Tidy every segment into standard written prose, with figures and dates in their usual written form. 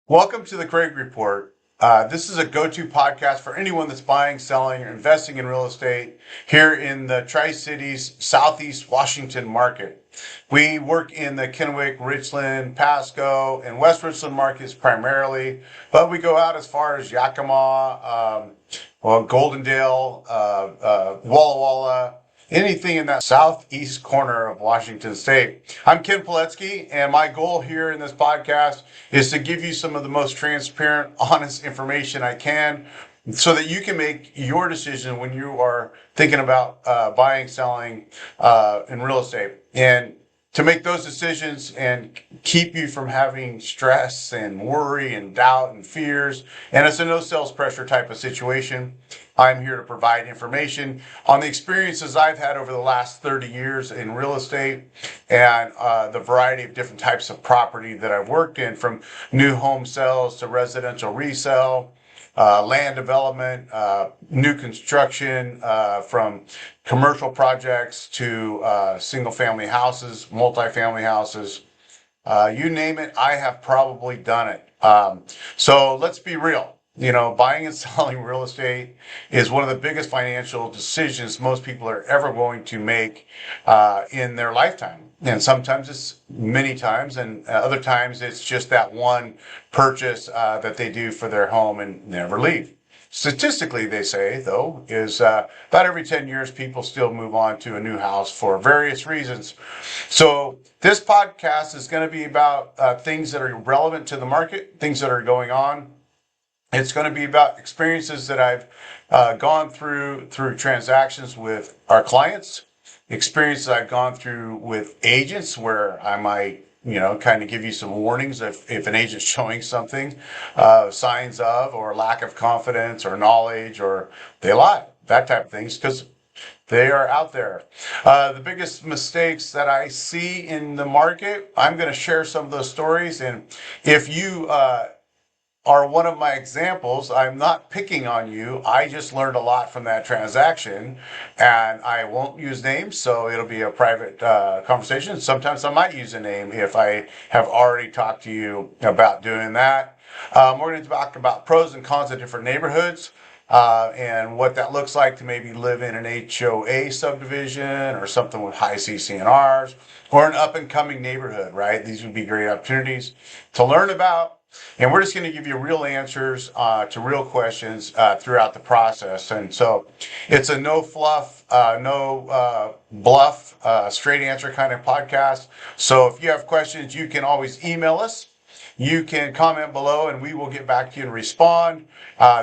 Welcome to the Craig Report. This is a go-to podcast for anyone that's buying, selling, or investing in real estate here in the Tri-Cities, Southeast Washington market. We work in the Kennewick, Richland, Pasco, and West Richland markets primarily, but we go out as far as Yakima, Goldendale, Walla Walla, anything in that southeast corner of Washington State. I'm Ken Poletski, and my goal here in this podcast is to give you some of the most transparent, honest information I can so that you can make your decision when you are thinking about buying, selling in real estate. And to make those decisions and keep you from having stress and worry and doubt and fears. And it's a no sales pressure type of situation. I'm here to provide information on the experiences I've had over the last 30 years in real estate and the variety of different types of property that I've worked in, from new home sales to residential resale, land development, new construction, from commercial projects to single family houses, multifamily houses. You name it, I have probably done it. So let's be real. Buying and selling real estate is one of the biggest financial decisions most people are ever going to make in their lifetime. And sometimes it's many times, and other times it's just that one purchase that they do for their home and never leave. Statistically, they say, though, is about every 10 years, people still move on to a new house for various reasons. So this podcast is going to be about things that are relevant to the market, things that are going on. It's going to be about experiences that I've gone through transactions with our clients, experiences I've gone through with agents where I might, kind of give you some warnings if an agent's showing something, signs of, or lack of confidence or knowledge, or they lie, that type of things, because they are out there. The biggest mistakes that I see in the market, I'm going to share some of those stories. And if you are one of my examples, I'm not picking on you. I just learned a lot from that transaction, and I won't use names, so it'll be a private conversation. Sometimes I might use a name if I have already talked to you about doing that. We're going to talk about pros and cons of different neighborhoods. And what that looks like to maybe live in an HOA subdivision or something with high CCNRs, or an up and coming neighborhood, right? These would be great opportunities to learn about. And we're just going to give you real answers to real questions throughout the process. And so it's a no fluff, no bluff, straight answer kind of podcast. So if you have questions, you can always email us. You can comment below and we will get back to you and respond.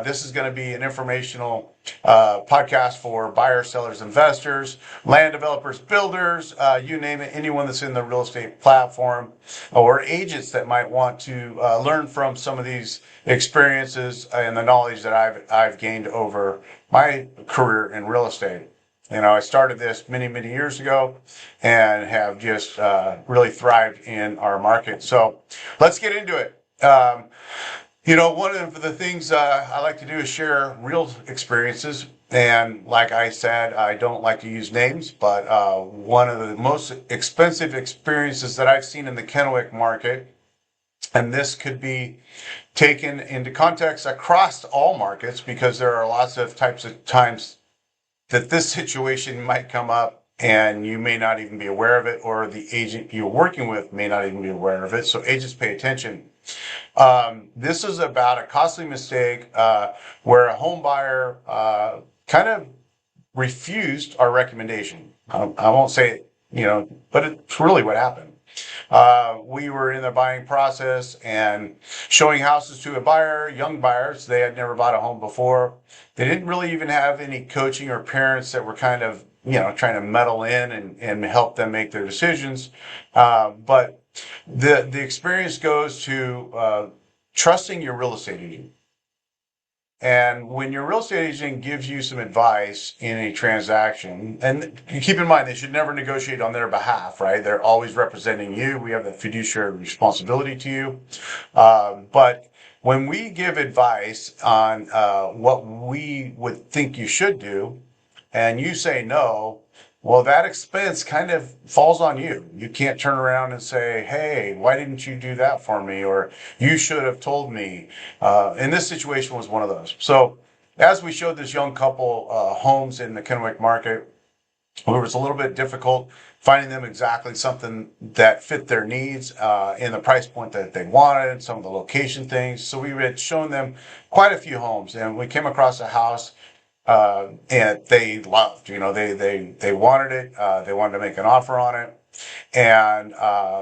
This is going to be an informational podcast for buyers, sellers, investors, land developers, builders, you name it, anyone that's in the real estate platform, or agents that might want to learn from some of these experiences and the knowledge that I've gained over my career in real estate. I started this many, many years ago and have just really thrived in our market. So let's get into it. One of the things I like to do is share real experiences. And like I said, I don't like to use names, but one of the most expensive experiences that I've seen in the Kennewick market, and this could be taken into context across all markets because there are lots of types of times that this situation might come up and you may not even be aware of it, or the agent you're working with may not even be aware of it. So agents, pay attention. This is about a costly mistake where a home buyer kind of refused our recommendation. I won't say it, but it's really what happened. We were in the buying process and showing houses to a buyer, young buyers. They had never bought a home before. They didn't really even have any coaching or parents that were kind of, trying to meddle in and help them make their decisions. But the experience goes to trusting your real estate agent. And when your real estate agent gives you some advice in a transaction, and keep in mind, they should never negotiate on their behalf, right? They're always representing you. We have that fiduciary responsibility to you. But when we give advice on what we would think you should do, and you say no, Well, that expense kind of falls on you. You can't turn around and say, hey, why didn't you do that for me? Or you should have told me. And this situation was one of those. So, as we showed this young couple homes in the Kennewick market, it was a little bit difficult finding them exactly something that fit their needs in the price point that they wanted, some of the location things. So we had shown them quite a few homes, and we came across a house and they loved. They wanted it. They wanted to make an offer on it. And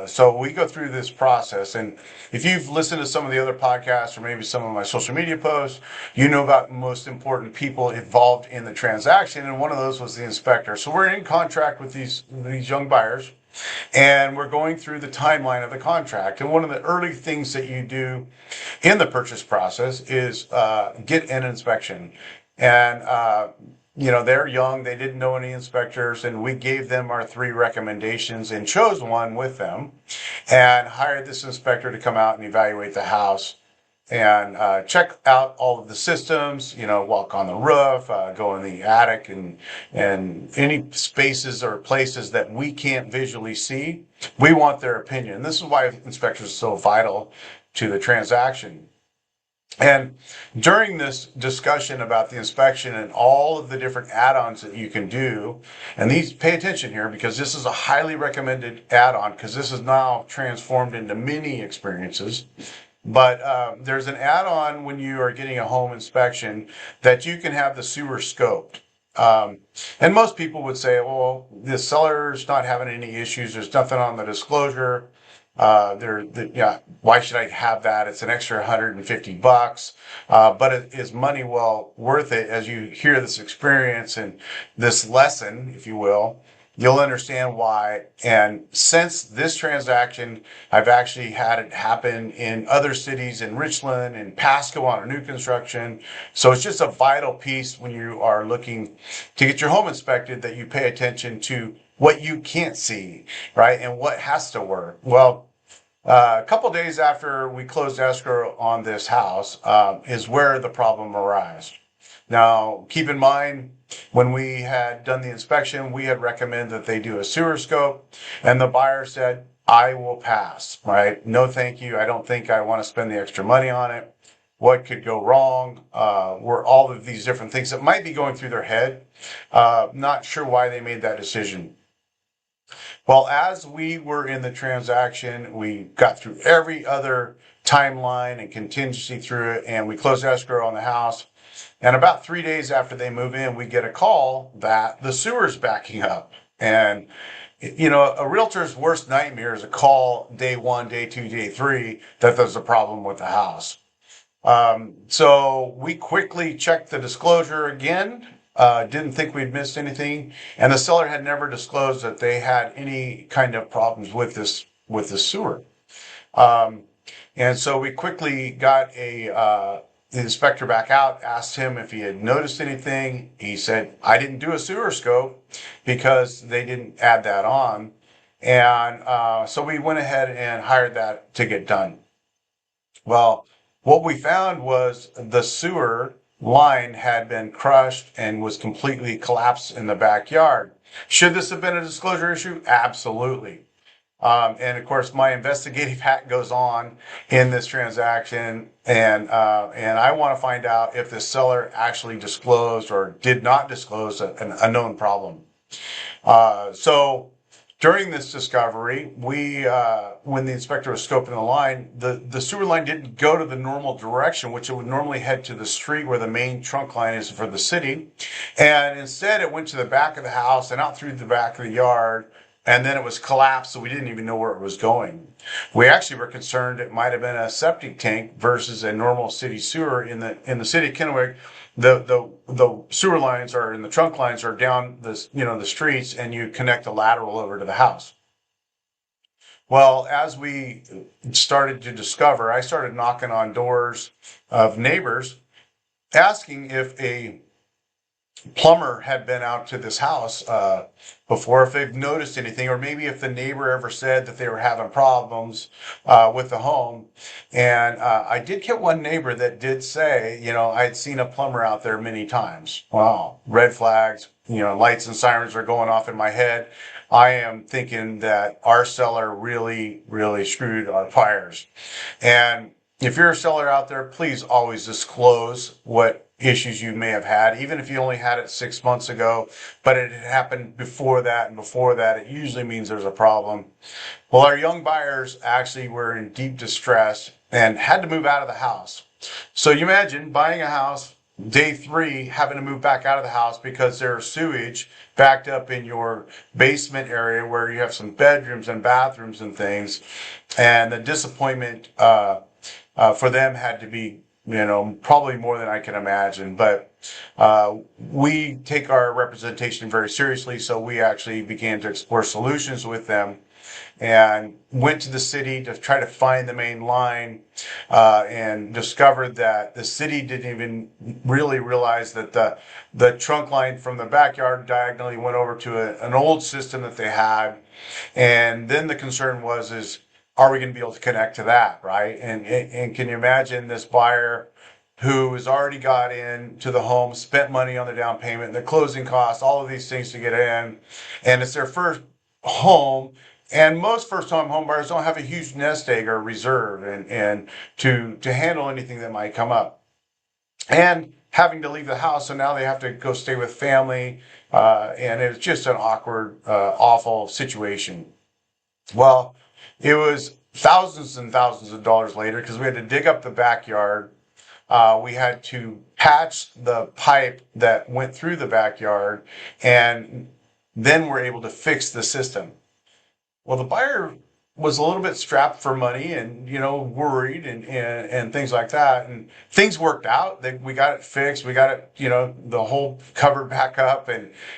so we go through this process. And if you've listened to some of the other podcasts or maybe some of my social media posts, you know about the most important people involved in the transaction. And one of those was the inspector. So we're in contract with these young buyers, and we're going through the timeline of the contract. And one of the early things that you do in the purchase process is get an inspection. And they're young, they didn't know any inspectors, and we gave them our 3 recommendations and chose one with them and hired this inspector to come out and evaluate the house and check out all of the systems, walk on the roof, go in the attic, and any spaces or places that we can't visually see. We want their opinion. This is why inspectors are so vital to the transaction. And during this discussion about the inspection and all of the different add-ons that you can do, and these, pay attention here because this is a highly recommended add-on because this is now transformed into mini experiences. But there's an add-on when you are getting a home inspection that you can have the sewer scoped. And most people would say, well, the seller's not having any issues. There's nothing on the disclosure. Why should I have that? It's an extra $150, but it is money well worth it. As you hear this experience and this lesson, if you will, you'll understand why. And since this transaction, I've actually had it happen in other cities, in Richland and Pasco on a new construction. So it's just a vital piece when you are looking to get your home inspected that you pay attention to what you can't see, right? And what has to work. Well, a couple days after we closed escrow on this house is where the problem arose. Now, keep in mind, when we had done the inspection, we had recommended that they do a sewer scope, and the buyer said, I will pass, right? No, thank you. I don't think I want to spend the extra money on it. What could go wrong? Were all of these different things that might be going through their head. Not sure why they made that decision. Well, as we were in the transaction, we got through every other timeline and contingency through it, and we closed escrow on the house. And about 3 days after they move in, we get a call that the sewer's backing up. And, a realtor's worst nightmare is a call day 1, day 2, day 3 that there's a problem with the house. So we quickly checked the disclosure again. Didn't think we'd missed anything, and the seller had never disclosed that they had any kind of problems with the sewer. And so we quickly got the inspector back out, asked him if he had noticed anything. He said, I didn't do a sewer scope because they didn't add that on. And so we went ahead and hired that to get done. Well, what we found was the sewer line had been crushed and was completely collapsed in the backyard. Should this have been a disclosure issue? Absolutely. And of course, my investigative hat goes on in this transaction, and I want to find out if the seller actually disclosed or did not disclose a known problem. So during this discovery, when the inspector was scoping the line, the sewer line didn't go to the normal direction, which it would normally head to the street where the main trunk line is for the city. And instead, it went to the back of the house and out through the back of the yard. And then it was collapsed, so we didn't even know where it was going. We actually were concerned it might have been a septic tank versus a normal city sewer. In the city of Kennewick, the sewer lines are, and the trunk lines are down the streets, and you connect a lateral over to the house. Well, as we started to discover, I started knocking on doors of neighbors, asking if a plumber had been out to this house before, if they've noticed anything, or maybe if the neighbor ever said that they were having problems with the home. And I did get one neighbor that did say, I'd seen a plumber out there many times. Wow, red flags. lights and sirens are going off in my head. I am thinking that our seller really, really screwed our buyers. And if you're a seller out there, please always disclose what issues you may have had, even if you only had it 6 months ago, but it had happened before that and before that, it usually means there's a problem. Well, our young buyers actually were in deep distress and had to move out of the house. So you imagine buying a house, day 3, having to move back out of the house because there's sewage backed up in your basement area where you have some bedrooms and bathrooms and things. And the disappointment for them had to be, probably more than I can imagine. But we take our representation very seriously, so we actually began to explore solutions with them and went to the city to try to find the main line, and discovered that the city didn't even really realize that the trunk line from the backyard diagonally went over to an old system that they had. And then the concern is, are we going to be able to connect to that, right? And can you imagine this buyer who has already got into the home, spent money on the down payment, the closing costs, all of these things to get in, and it's their first home. And most first-time home buyers don't have a huge nest egg or reserve and to handle anything that might come up. And having to leave the house, so now they have to go stay with family, and it's just an awkward, awful situation. Well, it was thousands and thousands of dollars later because we had to dig up the backyard. We had to patch the pipe that went through the backyard, and then we're able to fix the system. Well, the buyer was a little bit strapped for money and, worried and things like that. And things worked out. We got it fixed. We got it, the whole cover back up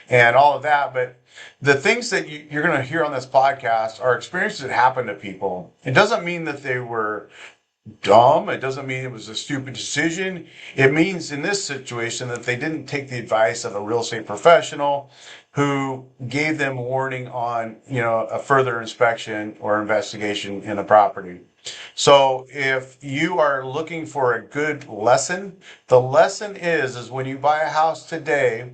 and all of that. But the things that you're going to hear on this podcast are experiences that happen to people. It doesn't mean that they were dumb. It doesn't mean it was a stupid decision. It means in this situation that they didn't take the advice of a real estate professional who gave them warning on, a further inspection or investigation in the property. So if you are looking for a good lesson, the lesson is when you buy a house today,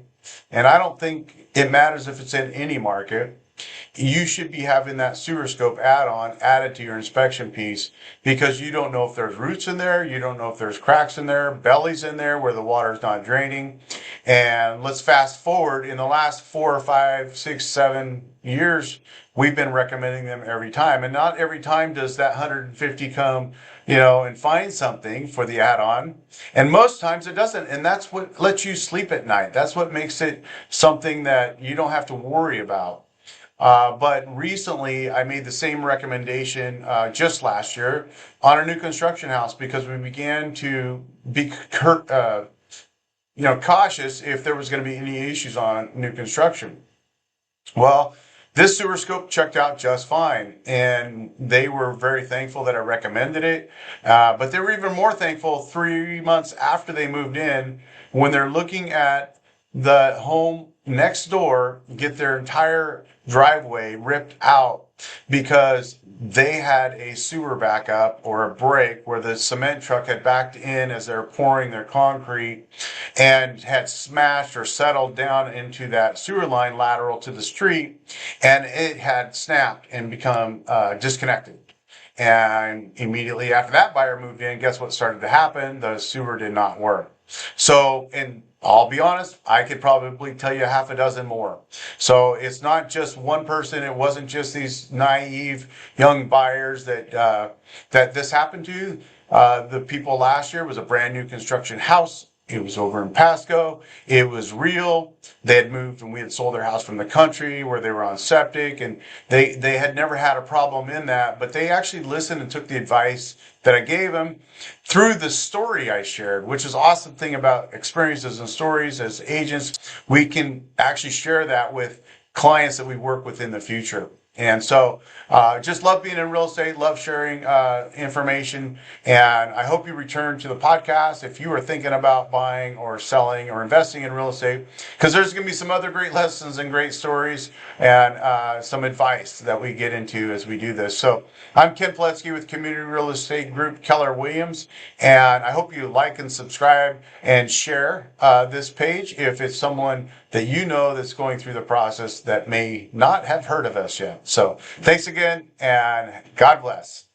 and I don't think it matters if it's in any market, you should be having that sewer scope add-on added to your inspection piece, because you don't know if there's roots in there, you don't know if there's cracks in there, bellies in there where the water's not draining. And let's fast forward, in the last 4 or 5, 6, 7 years, we've been recommending them every time. And not every time does that 150 come, and find something for the add-on. And most times it doesn't. And that's what lets you sleep at night. That's what makes it something that you don't have to worry about. But recently I made the same recommendation just last year on a new construction house, because we began to be cautious if there was going to be any issues on new construction. Well, this sewer scope checked out just fine, and they were very thankful that I recommended it. But they were even more thankful 3 months after they moved in, when they're looking at the home next door get their entire driveway ripped out because they had a sewer backup or a break where the cement truck had backed in as they're pouring their concrete and had smashed or settled down into that sewer line lateral to the street, and it had snapped and become disconnected. And immediately after that buyer moved in, guess what started to happen? The sewer did not work. So, and I'll be honest, I could probably tell you half a dozen more. So it's not just one person. It wasn't just these naive young buyers that this happened to. The people last year was a brand new construction house. It was over in Pasco. It was real. They had moved and we had sold their house from the country where they were on septic, and they had never had a problem in that, but they actually listened and took the advice that I gave them through the story I shared, which is awesome thing about experiences and stories. As agents, we can actually share that with clients that we work with in the future. And so just love being in real estate, love sharing information. And I hope you return to the podcast if you are thinking about buying or selling or investing in real estate, because there's going to be some other great lessons and great stories and some advice that we get into as we do this. So I'm Ken Poletski with Community Real Estate Group Keller Williams, and I hope you like and subscribe and share this page if it's someone that you know that's going through the process that may not have heard of us yet. So thanks again, and God bless.